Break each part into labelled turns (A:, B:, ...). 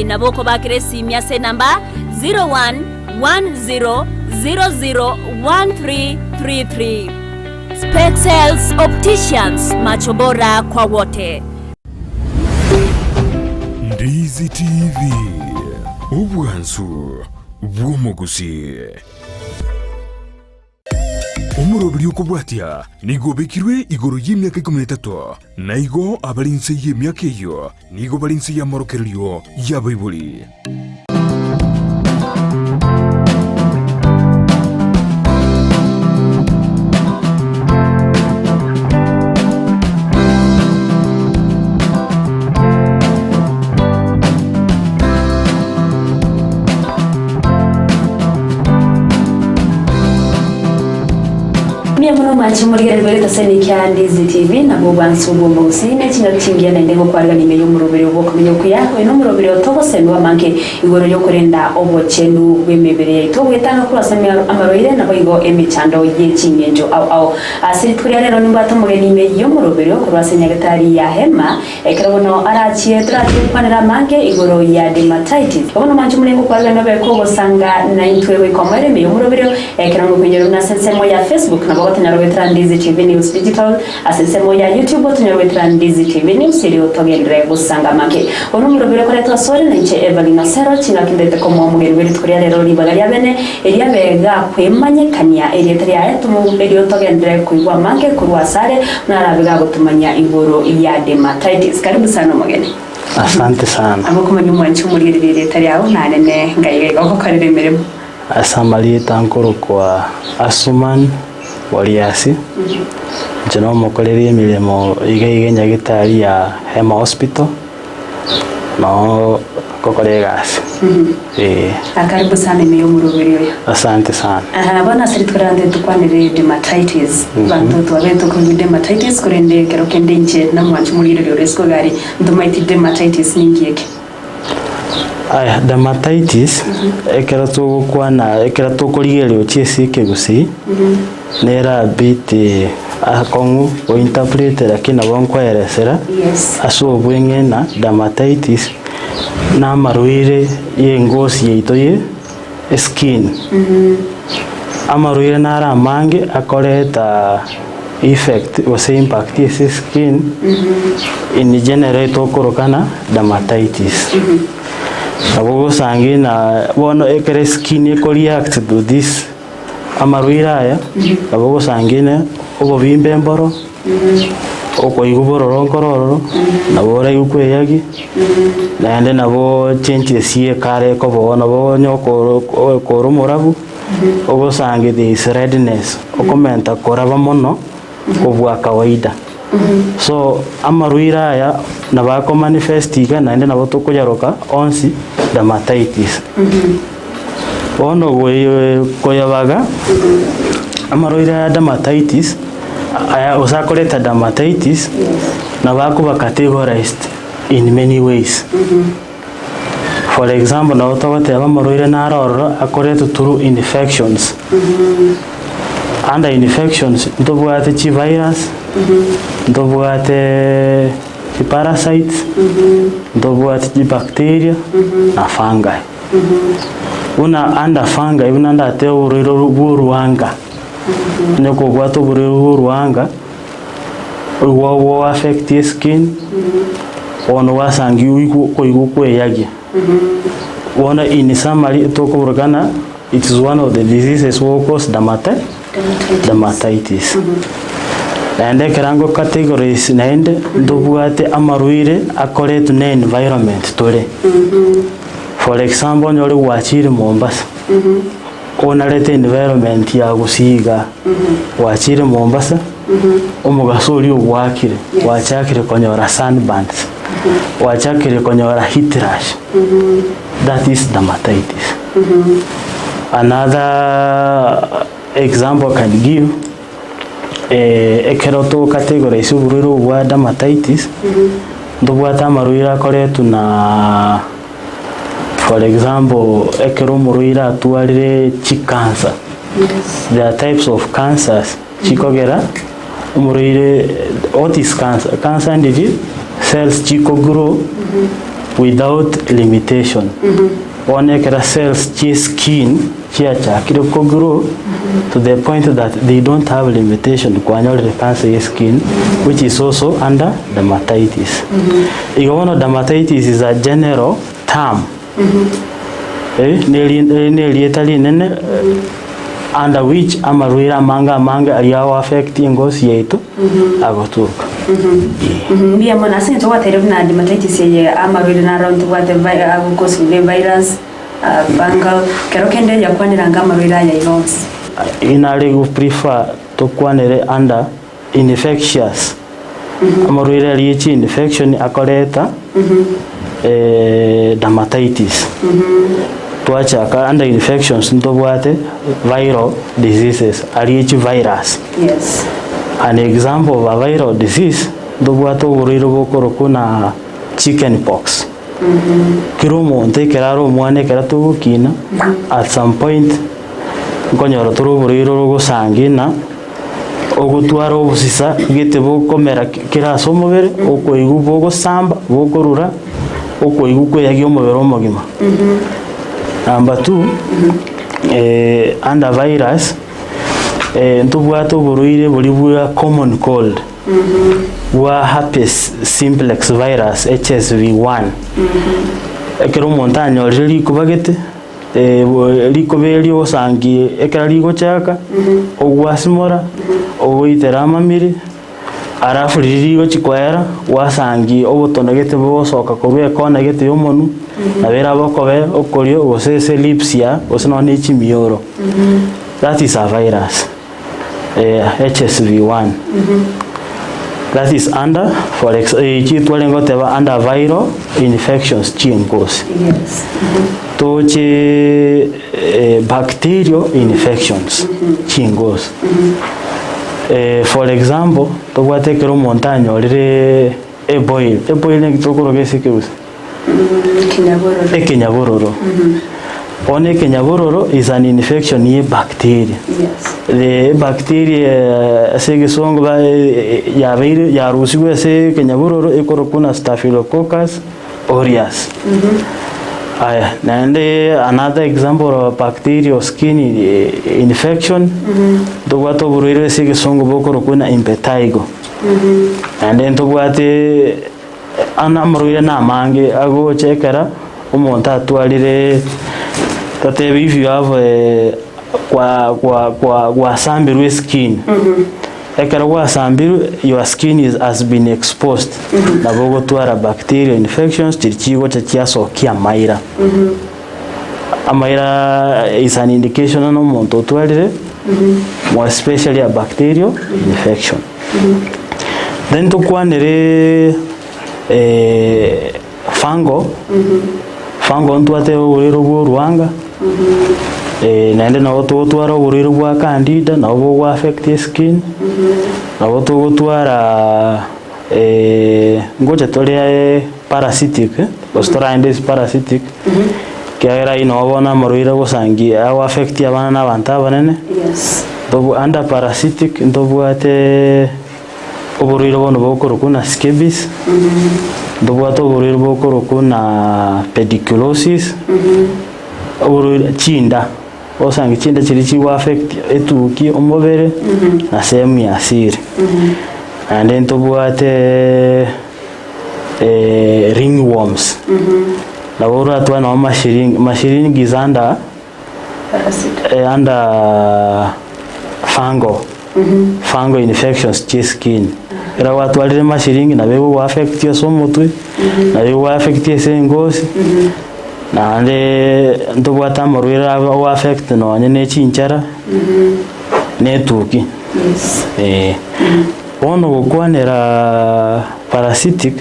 A: Naboko bakire simya se namba 0110001333. Spexels Opticians, macho bora kwa wote.
B: Ndizi TV, ubwansu bw'omugusi. Omurobiri okubwatya nigo bekirwe igoro y'emyaka 13 naigo abalinse y'emyaka eyo nigo balinse y'amorokereryo y'abaibuli.
A: Mwana machi muri gari taseni kya Ndizi TV na bwansu bwomba usine kino kingiya nendego kwarga nime y'umurobere wo kumenya kuyaho no murobere otobose no manke igoro yo kurenda obochenu bwemebere to wetanga kurasama amaroire na boigo emichando y'ekingenjo au asiri turi rero nimbato muri nime y'umurobere yo kurasenya gatari ya hema ekarabono arachiye turati kwanira manke igoro ya dermatitis bono manchi muri ngo kwarga no beko bosanga na intwewe komere me y'umurobere ekarango kwenyero na sensemo ya Facebook na tunarobetera Ndizi TV News Digital asesemo ya YouTube tunarobetera Ndizi TV News iri otogendere gusanga make ono murobere kore twasore nje Evelina Sero kinakindete ko mu mugerwe turiya rero libaga yabene eriya bega kwemanyekanya eri tariya tumubere otogendere kuigwa make kurwasare narabiga gutumanya igoro ya dermatitis. Karibu sana mugeni.
C: Asante sana.
A: Abakumanya umwanci muri iri tariya unanene ngaye gako karire meremo.
C: Asamali tankoro kwa Asuman Waliasi. Jeno mokoleri emirimo igenya gitari ya Hema Hospital. No kokoregasi.
A: Akaribu sana meyo muroberi yo.
C: Asante sana.
A: Bana siri twarande tukwanire dermatitis. Bantu twabeto ko dermatitis kurende kero kende nje na mwancu muri iri resko gari ndomaiti dermatitis ningiyeke.
C: Aya dermatitis ekera to kurigerio chiesi kegusi nera biti akongu o interpret lakini abonko eresera aso bwengena dermatitis na maruire yengosi yeitoye skin amaruire nara mange akoreta effect was impact yes skin in generate okorokana dermatitis. Abo sangina bono ekere skin e react to this amaruira aya abo sangina obo bimbe mboro oko iguboro ronkororo nabora yukweyagi nande nabo changes ye kare ko bono bo nyoko ko rumurabu obo sangi this redness okomenta koraba mono obwa kawaida. So amaruira aya nabako manifestiga nande nabo tokoyaroka onsi dermatitis. Ono koyabaga amaruira ya dermatitis aya usakoleta dermatitis nabako ba categorized in many ways. For example, na otogote amaruira na aroro akoreta through infections. Under infections ndobwate chi virus ndobwate chi parasites ndobwate chi bacteria na fungi. Una under fungi una ndate uriro buruanga nyoko gwato buriro buruanga wo affect your skin ono wasangi kweyagi wona in summary toko burgana it is one of the diseases that cause dermatitis. Nende kerango categories nende ndobwate amaruire akoretu ne environment tole. For example nyori wachire Mombasa. Onarete environment ya gusiga wachire Mombasa omugasori ogwakire wachakire konyora sunburns wachakire konyora heat rash. That is dermatitis. Another example I can give ekeroto category isururo wa dermatitis ndobwata maruira koretu na for example ekero muruira tuarire chi cancer. There are types of cancers chikogera umuruire what is cancer? Cancer ndiji cells chiko grow without limitation. Onekera cells chi skin chiachakire grow to the point that they don't have limitation kwanyolere cancer ya skin, which is also under dermatitis. Igono dermatitis is a general term. Nelietali nene under which amarwira manga aliyawa affect ngozi yetu agotuka.
A: Mbia mona sente watere na dermatitis ye amarwira na round what the virus fungal kerokende yakwanira ngamarwira ya ilots.
C: Inali go prefer to kwanere under infectious. Amarwira lichi infection akoleta dermatitis. Tuachaka under infections ntobwate viral diseases alichi virus.
A: Yes.
C: An example of a viral disease ndobwate uburiro bokoro kuna chicken pox. Kirumo ntekeraro mwane keratu kina at some point nkonyoro turu buriro gusangina ogutwara obusisa gite bokomera kiraso mubere okoigu bogosamba bokorura okoigu kweyagyo mubere omogima. Number 2, under virus, ntubwato buruire buri common cold. Wa herpes simplex virus HSV1. Ekero montanyo riri kubagete likobeli osangi ekera ligochaka ogwasimora ogoitera amamiri arafu riri chikwera wasangi obotonegete bosoka korwe kona gete yomonu nabera bokobe okorio gosese lipsia osinone chimioro. That is a virus, HSV1. That is under for under viral infections chinkos.
A: Yes.
C: Toche bacterial infections chinkos. For example, tobwatekero montanyo rire eboil nekitokoro gesikeusa Kinyabororo. One Kinyabororo is an infection ye bacteria.
A: Yes.
C: The bacteria segisongo ba ya rusiwe se Kinyabororo ekorokuna Staphylococcus aureus. And another example of bacterial skin infection, the water burire segisongo bokorokuna impetigo. And then to what anamruya na mange ago chekera umonta atwalire tate if you have kwa sambiru skin ekera kwa sambiru your skin has been exposed na bogo twara bacterial infections chichigo chachiaso kia maira. Amaira is an indication no monto twalire more especially a bacterial infection. Then to kwanere fungo ntwate uriro bw'uruanga nende nabo tugutwara uriro bwa candida nabo bwa affect skin nabo tugutwara ngoje toria parasitic osteoarthritis parasitic kera inobona marwira gusangi aw affect abana n'abantu abanene.
A: Yes.
C: Under parasitic ndobwate oburiro bono bokoro kuna scabies. Ndobwato oburiro bokoro kuna pediculosis. Oburiro chinda osangi chinda chiri chiwa affect etuki omobere na sehemu ya siri. And then tobwate ringworms. Na ora twa na mashiring gizanda under fungal infections chi skin. Era watu walire mashiringi na bego affect yo somotwe na bego affect yo ngozi na ande ndobwata marwira wa affect no nyene chinchara netuki.
A: Yes.
C: Ono gukwanera parasitic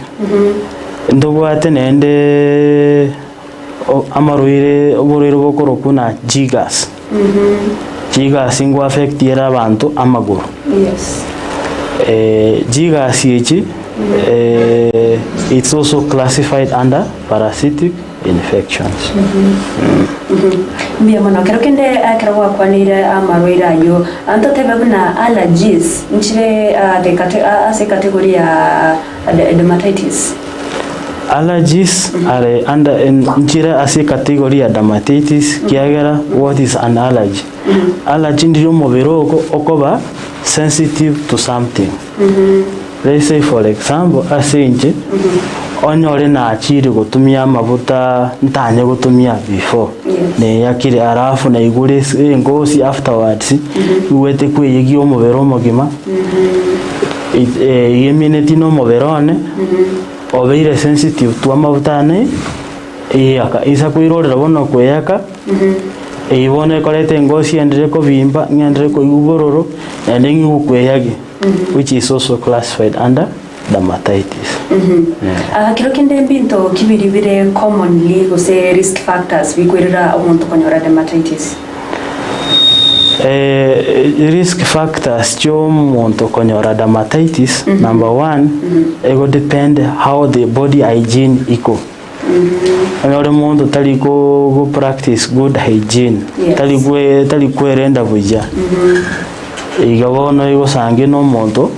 C: ndobwate nende amarwire oburiro bokoro kuna jigas. Jigas ingo affect yera abantu amaguru.
A: Yes.
C: Jigas yechi it's also classified under parasitic infections.
A: Mbia mwana kero kende kero wakwanira amarwira yo anto tebe na allergies nchire ase category ya dermatitis.
C: Allergies are under njira ase category ya dermatitis kiagera. What is an allergy? Allergy ndio mubiro okoba sensitive to something. Let's say for example ase nje onyore na achiri gutumia mabuta ntanye gutumia before ne yakire arafu na igure ngosi afterwards uwete kweyegi omubiro mogima immunity no muberone obeire sensitive to amabutane aka isa kwirorera bono kweyaka ibone korete ngosi endere ko bimba ngendere ko igugororo and then ukweyage which is also classified under dermatitis.
A: Kiro kende mbinto kibiribire commonly gose risk factors bigwerera omuntu konyora dermatitis.
C: Risk factors cho muntu konyora dermatitis number 1 ego depend how the body hygiene iko. Onyore muntu tali go practice good hygiene tali kwerenda buja igabono igo sange no muntu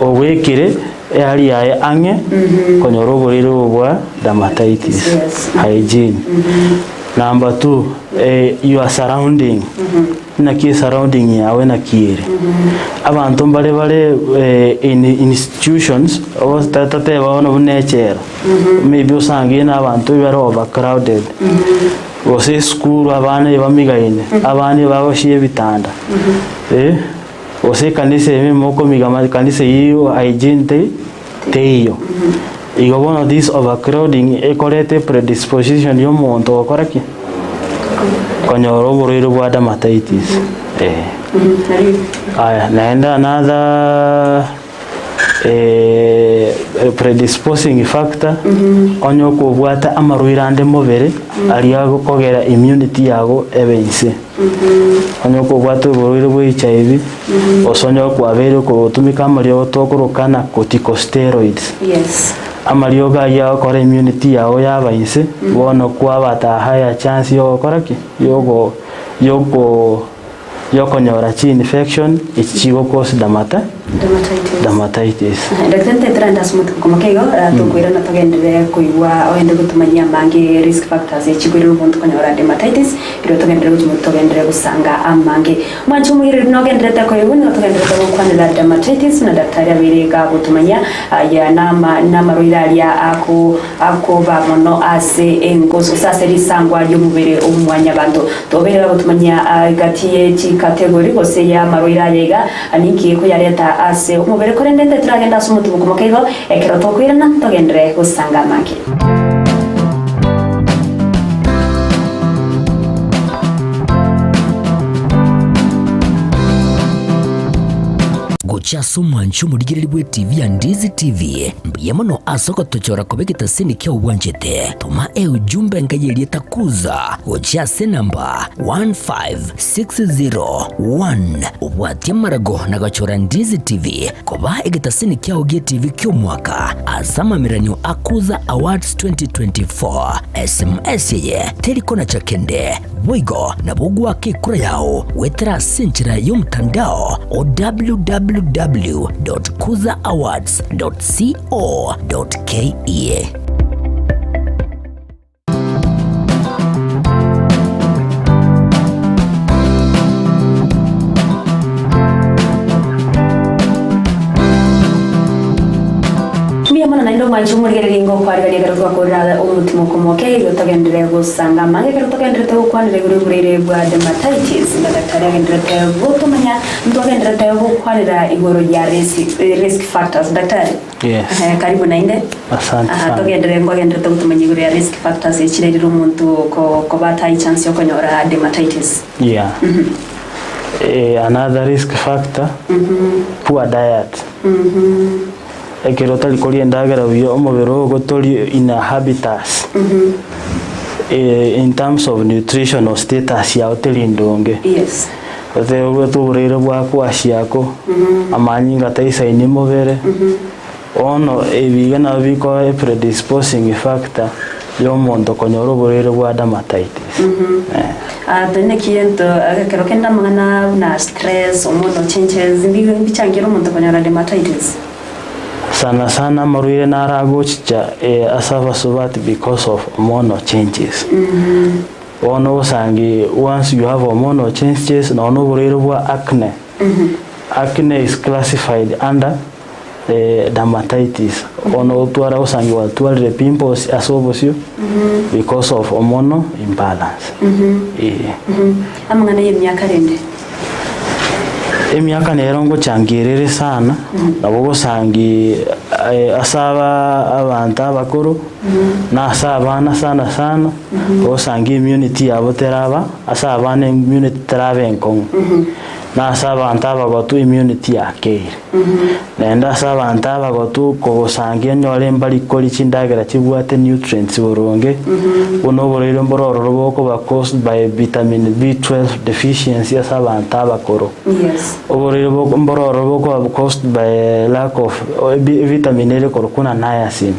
C: owekire yali yae ange konyora oborero bwa dermatitis hygiene. Number 2 your surrounding na ki surrounding yawe na kiere abantu bare in institutions o tatate baona bunechero maybe usange na abantu bari overcrowded ose school abana bamigaine abana bagoshie bitanda ose kanise moko migama kanise hiyo hygiene teyo igobona this overcrowding ekorete predisposition yo muntu okoraki konyoro borero bwa dermatitis naenda another predisposing factor onyo kubwata amaruirande mobere aliago kogera immunity yago ebense onyo kubwata borero bwa HIV osonyo kwabere ko tumika amaryo tokorokana corticosteroids amarioga ya kore immunity yao yabainse bono kwabata higher chance yo koraki yokonyora chi infection ichigo cause dermatitis.
A: Daktari trenda smut kumakego tukwira na togendere kuigwa oende gutumanya mangi risk factors ichigwira ubuntu konyora dermatitis iro togendere gutugendere gusanga amangi mwanchu muhiri nogendere takoyo no togendere kwanira dermatitis na daktari abirega gutumanya ya nama roiralia ako bamono ase engozo sase risangwa ryo mubere umwanya bantu tobera gutumanya gatiye chi category gose ya maroiralia ga aniki ko yareta ase umubere korendende turagenda sumutu bukumokego ekero tokwirana togendere gusanga amangi.
D: Chaso mwanchu mudigiriri bwe TV ya Ndizi TV mbiyemono asoko tochora kobeketa sini kia uwanjete tuma ujumbe ngayeli takuza uchase namba 15601 uwatia marago na gachora Ndizi TV koba egeta sini kia ugie TV kio mwaka asama miranyo akuza awards 2024 SMS yeye telikona chakende wigo na bugu wake kura yao wetera sinchira yumtandao o www.kuzaawards.co.ke.
A: Mwana na ndo mwanchu murigereri ngo kwarigari garuka korada umutima komoke yo togendere gusanga mange garuka togendere to kwanire gurire bwa dermatitis na daktari agendere gutumanya ndogendere to kwarira igoro ya risk factors daktari. Karibu nainde.
C: Asante sana.
A: Togendere ngogendere to gutumanya igoro ya risk factors ichirira umuntu ko bata chance yo konyora dermatitis.
C: Another risk factor poor diet. Ekero tali kori endagera biyo omubero gotori in habitats in terms of nutritional status ya hoteli ndonge otero tuburire bwa kwashiako amanyi ngataisa ini mubere ono ebiga na biko predisposing factor yo mondo konyoro burire bwa dermatitis.
A: Dene kiento akero kenda mangana na stress omono changes mbichangira omuntu konyora dermatitis.
C: sana amarwire naragochicha asaba subati because of hormonal changes. Ono usangi once you have hormonal changes na ono buriro bwa acne. Acne is classified under dermatitis. Ono utwara usangi watwara pimples asobosyo because of hormonal imbalance.
A: Amangana y'imyaka rende.
C: Emyaka nerongo changirire sana nabo usangi asaba abantu abakuru na asabana sana usangi immunity yabo teraba asabana immunity teraba enkong na asaba abantu abagotu immunity yakere nenda asaba abantu abagotu ko usangi nyore mbali koli chindagera chibwate nutrients boronge uno borero mbororo roboko ba caused by vitamin B12 deficiency asaba abantu abakuru.
A: Yes.
C: Oborero mbororo boko caused by lack of vitamin A kuna niacin.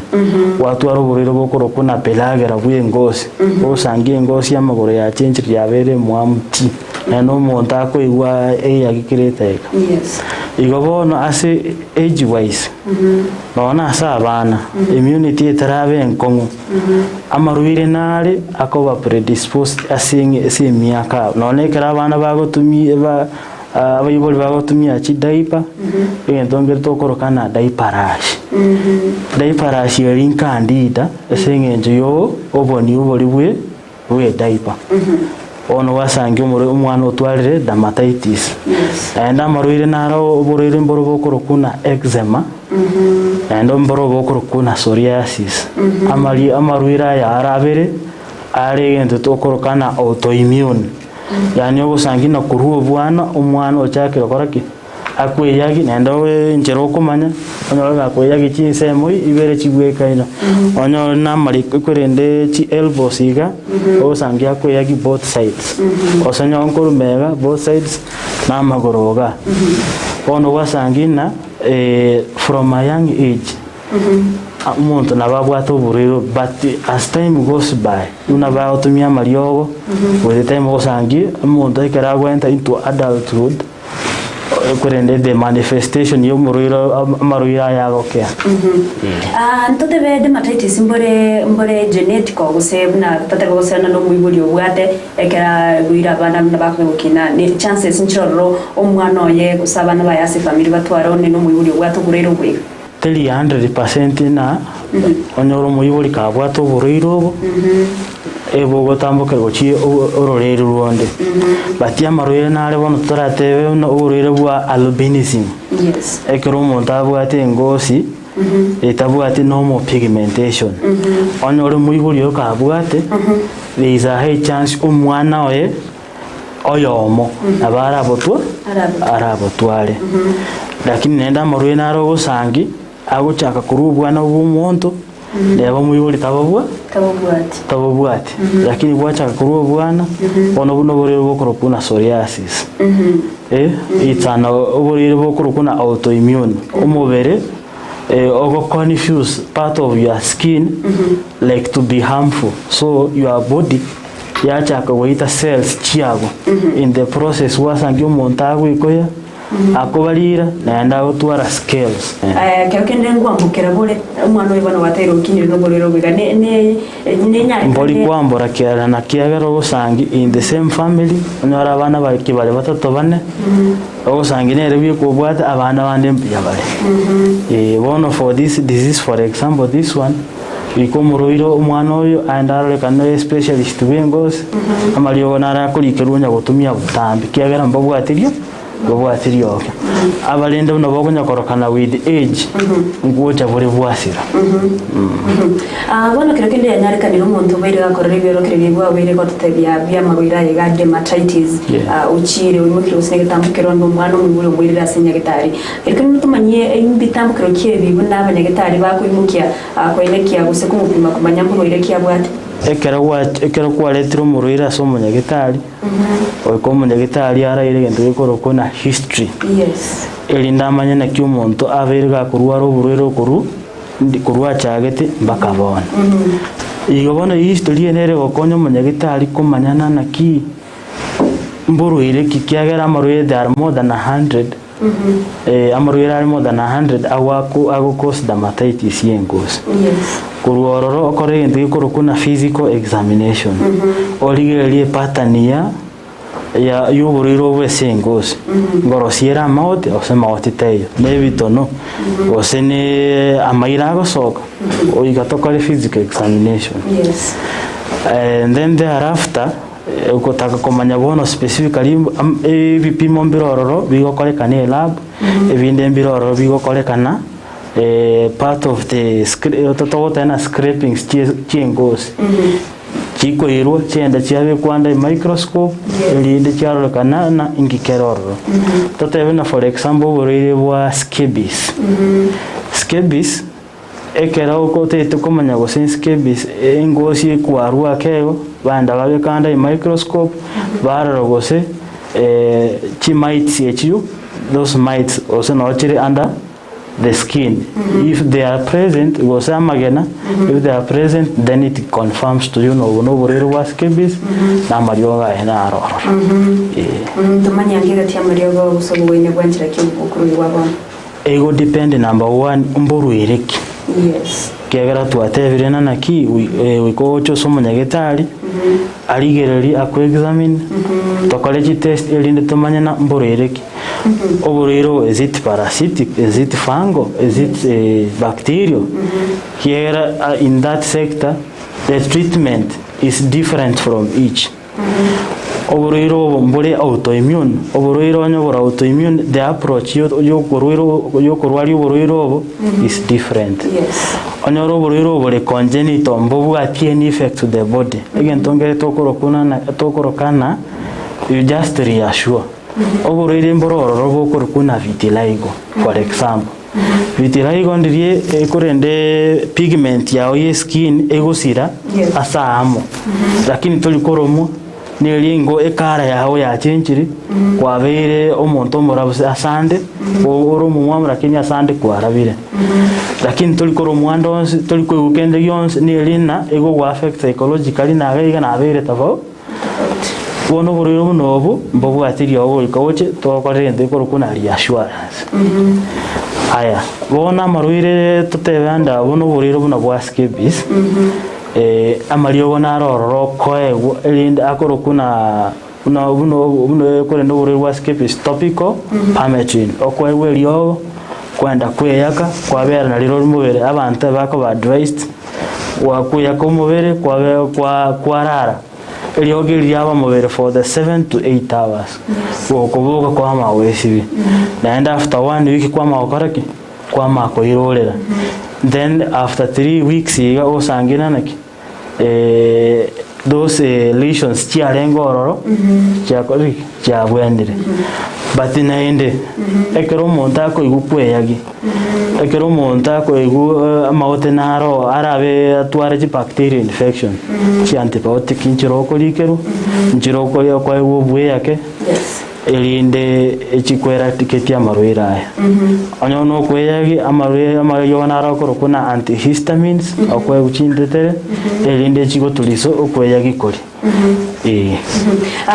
C: Watu aroborero boko kuna pelagera bwe ngosi. Usangi ngosi amagoro ya change yabere muamti. Neno monta ko igwa yagikireta eka.
A: Yes.
C: Igobono ase age wise. Nona asabana immunity etarabe enkongo. Amaruire nale akoba predisposed asinge semyaka. None kera abana bagotumie ba abayiboli bagotumia chi diaper engentongere tokorokana diaper rash. Diaper rash yari candida esengenje yo oboni uboli bwe diaper. Ono wasangi umwana otwarire dermatitis. Enda maruire naro oborire mboro bokorokuna eczema. Enda mboro bokorokuna psoriasis. Amaruira ya arabere ari gento tokorokana autoimmune. Yani obusangi na kuruo bwana umwana ochakira koraki akweyagi nenda we njero kumanya onyoga akweyagi chinsemo ibere chigwekaina onyo namari kurende chi elbows iga obusangi akweyagi both sides osonyo nkurumega both sides na magoroga ono wasangi na from a young age umuntu nababwato buriro but as time goes by unaba otumia mariogo with time osangi umuntu ikaragwenta into adulthood kurende the manifestation yo maruira yagokea.
A: Ntote be dermatitis mbore genetic ogusebe na tate gusana no mwibuli obwate ekera guira bana nabakwe gukina ni chances nchoro omwana oye gusabana bayase family batwara ne no mwibuli obwate gurero bwe
C: 300% na onyoro mwibuli kabwato buriro ebo gotambuka gochi ororero ruonde batia maruire nare bono toratebe no ororero bwa albinism.
A: Yes.
C: Ekero umuntu abwate ngosi etabwate normal pigmentation onyoro mwibuli okabwate there is a high chance umwana oyomo abara arabotware lakini nenda maruire nare ogosangi agochaka kurubwana obumuntu ndeba mwibuli tabobwati lakini bwachaka kuruo bwana ono buno borero bokorokuna psoriasis it's an borero bokorokuna autoimmune umubere ogo confuse part of your skin like to be harmful so your body yachaka goita cells chiago in the process wasangi umuntu agwikoya akobarira naenda gutwara scales
A: kende ngwambukira bole umwana wibana watero kinire no bolero biga ne nyari
C: mboli kwambura kiara na kiagero gosangi in the same family onyora abana bakibale batatu bane ogosangi nere bikobwata abana bande mpiyabale one for this disease for example this one bikomuroiro umwana oyo andaro kano specialist bengos amaliyo nara kulikirunya gutumia butambi kiagera mbobwatirio gobwatirio abalenda no bogonya korokana with age ngoja bore bwasira
A: bona kero kende yanyarika ni umuntu bere gakorera ibero kere bwa bere ko tutebya bya maruira ya dermatitis uchire umukiro usenge tambukero no mwana umubure umurira senya gitari ariko nutumanye imbitambukero kiye bibu n'abanyagetari bakwimukia akwenekia guse kumupima kumanya muruire kiabwate ekera kwa letro muruira so munyagitari oiko munyagitari araire gento gikorokona history. Yes.
C: Elinda amanya na kyo muntu aberga kurwa ruburero kurwa chagete bakabona igobona history enere gokonyo munyagitari kumanyana na ki mburuire kikiagera maruire there more than 100 amarwire ari more than 100 ago cause dermatitis yengosi kuruororo okore into ikoro kuna physical examination origerie pattern ya yuburiro bwesengosi ngoro siera mouth osema otiteyo nebitono osene amaira gosoka oigatokore physical examination and then thereafter ukotaka kumanya bono specifically ebipimo mbirororo bigokorekana lab ebinde mbirororo bigokorekana part of the tototena scraping chiengosi chikoirwo chenda chiabe kwanda microscope elinde charolekana na ingikerororo totebena for example borire bwa scabies scabies ekera ukote tukomanya go scabies engosi kwarwa kego banda babe kanda microscope bararo gose chi mites echu those mites also not under the skin. If they are present, if they are present, then it confirms to you no borero was scabies na marioga ena aro.
A: Tumanya ngiga tia marioga usobo wene bwanjira ky'ubukuru wabo.
C: Ego depend number 1 mboru iriki.
A: Yes.
C: Kegera twatebirena naki wiko ocho somo nyagetari aligereri akwe examine tokole chi test elinde tumanya na mboru iriki. Oborero, is it parasitic, is it fungal, is it bacterial? Here in that sector, the treatment is different from each. Oborero mbole autoimmune, oborero nyobora autoimmune, the approach yo korwari oborero is different.
A: Yes.
C: Onyoro oborero bole congenital mbobu ati any effect to the body. Again tongere tokorokana, you just reassure. Oborire mbororo bokoro kuna vitiligo for example vitiligo ndiye ekorende pigment ya oye skin egosira asamo lakini tolikoromo nelingo ekara yaho ya chenchiri kwabere omonto omorabuse asande oro mumwa lakini asande kwarabire lakini tolikoromo andonse tolikwegukende yonse nelina ego gwa affect psychologically na gaiga na abere tafao bono borero bunobu mbobu atiri obo ikoche tokorende korokuna reassurance aya bona marwire totebanda bono borero buno bwa scabies amario bona rororo koego elinde akorokuna buno korende borero bwa scabies topical permethrin okoego elio kwenda kweyaka kwabera na liro mubere abantu bako advised wakuyaka umubere kwarara eliogeria aba mubere for the 7 to 8 hours wokobuka kwa mawesibi and after 1 week kwa makoraki kwa makoirorera then after 3 weeks iga osangina naki those lesions chiarengororo chiakori chiabwendire but naende ekero monta ko igukweyagi ekero monta ko igu amaote naro arabe atware chi bacteria infection chi antibiotic inchiroko likero inchiroko yo kwa igu bweyake elinde echikwera tiketi amarwira aya onyo no kweyagi amayo naro korokuna antihistamines akwa uchindetere elinde chigo tuliso okweyagi kori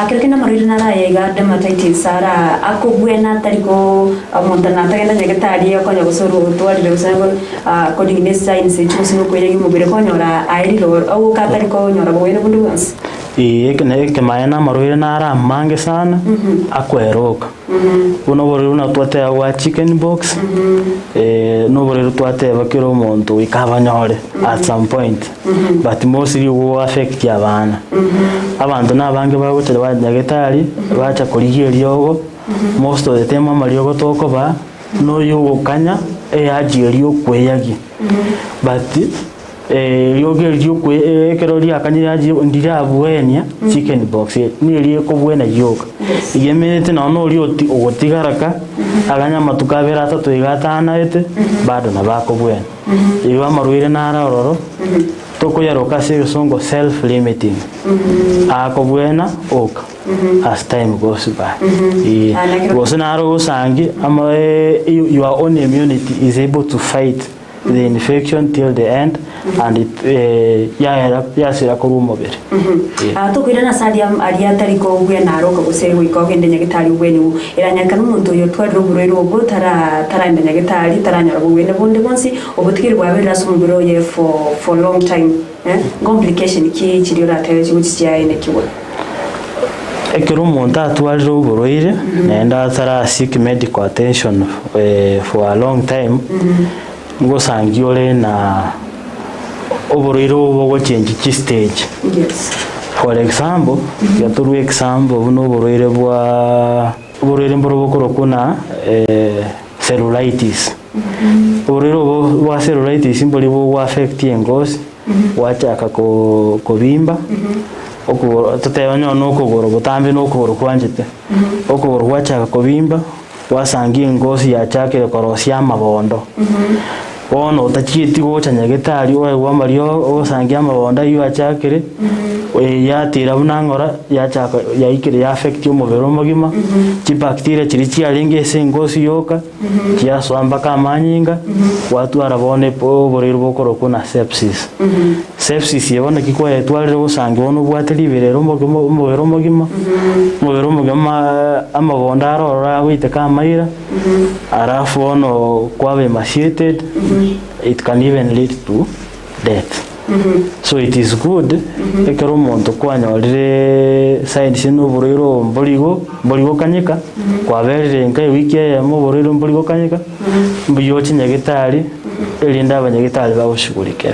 A: Kirkina marwira nara yega dermatitis ara akobwena tariko montana tagenda nyagetari akonya gusoro twalire usango according to science chusino kweyagi mubire konyora airiro au katariko nyora bwene bundu once
C: ekene mayana marwire nara mange sana akweroka uno borero na twate wa chicken box no borero twate bakiro monto ikabanyore at some point but mostly will affect abana abantu nabange bagotera banyagetari bacha kurigiye ryogo most of the time amaryogo toko ba no yugukanya ajiriyo kweyagi but yogeryo kwe kerori akanyiraji ndira abwenya chicken box ni rieko bwena yoga igemenete na no ri ogotigaraka aganya matukabera atatu igatana ete bado na bako bwena iwa marwire na arororo toko yaroka songo self limiting ako bwena oka as time goes by goes na aro sangi your own immunity is able to fight the infection till the end and it yasira kuruma bere
A: tukwira na sadia aria tariko gwe na roka guseri wiko gende nyagitari wenu iranyaka n'umuntu yo twariro burero ubwo taranda nyagitari taranyara bwene bundi bonsi ubutwiri bwawe rasumubiro ye for long time complication ki kiri rateye cy'ukiyaye ne kiwe
C: ekero umuntu atwarira uburoire nenda atara seek medical attention for a long time ngo sangiole na uburoire bwo change ki stage.
A: Yes.
C: For example, yaturu example buno uburoire mboro bukoro kuna cellulitis. Uburoire bwa cellulitis mbori bwo affect ngozi wachaka kubimba okugoro tutebanya no kugoro butambi no kugoro kwanjite okugoro wachaka kubimba wasangiye ngozi yachakire korosia amabondo wono utachiti gocha nyagitari wa mario osangiye amabondo yu achakire yatira bunangora yachaka yaikire ya affect umubiri omugima ki bacteria kiri kialinge sengozi yoka kiaswamba kamanyinga watu arabone po borero bokoro kuna sepsis. Sepsis yabona kiko yatwarire usange wono bwatiri birero umubiri omugima amabonda arora wite kamayira arafu wono kwabe emaciated it can even lead to death. So it is good ekero umuntu kwanyorire signs n'uburiro mburigo kanyika kwaberere nkai wiki ya muburiro mburigo kanyika mbuyo kinyagitari elinda abanyagitari bawushugurikira.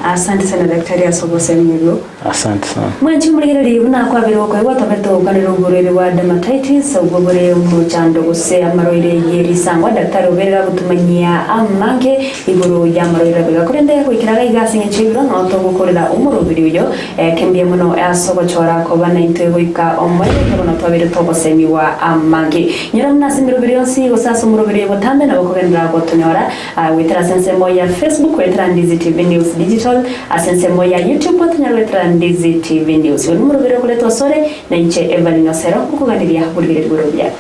A: Asante sana daktari asobose mwiro.
C: Asante sana.
A: Mwanchi murigere buna kwabiro ko watabeto kaniro uburiro wa dermatitis ubure mu cyando guse amaroire yeri sangwa daktari uberera gutumanyia amanke iguru ya maroire bigakorende kwikiraga igasinye chibiro no to gukorera umurubiri uyo kembye muno asobochora ko bana intewika omwe kono twabire tobose wa amanke nyira munasimiro birionsi gusasa umurubiri botambe nabo kogendera gotonyora witera sense moya Facebook witera Ndizi TV News Digital asense moya YouTube witera Ndizi TV News. Umurubiri kuleto sore na inche Evelyn Osero kukugandiria burigere burubya.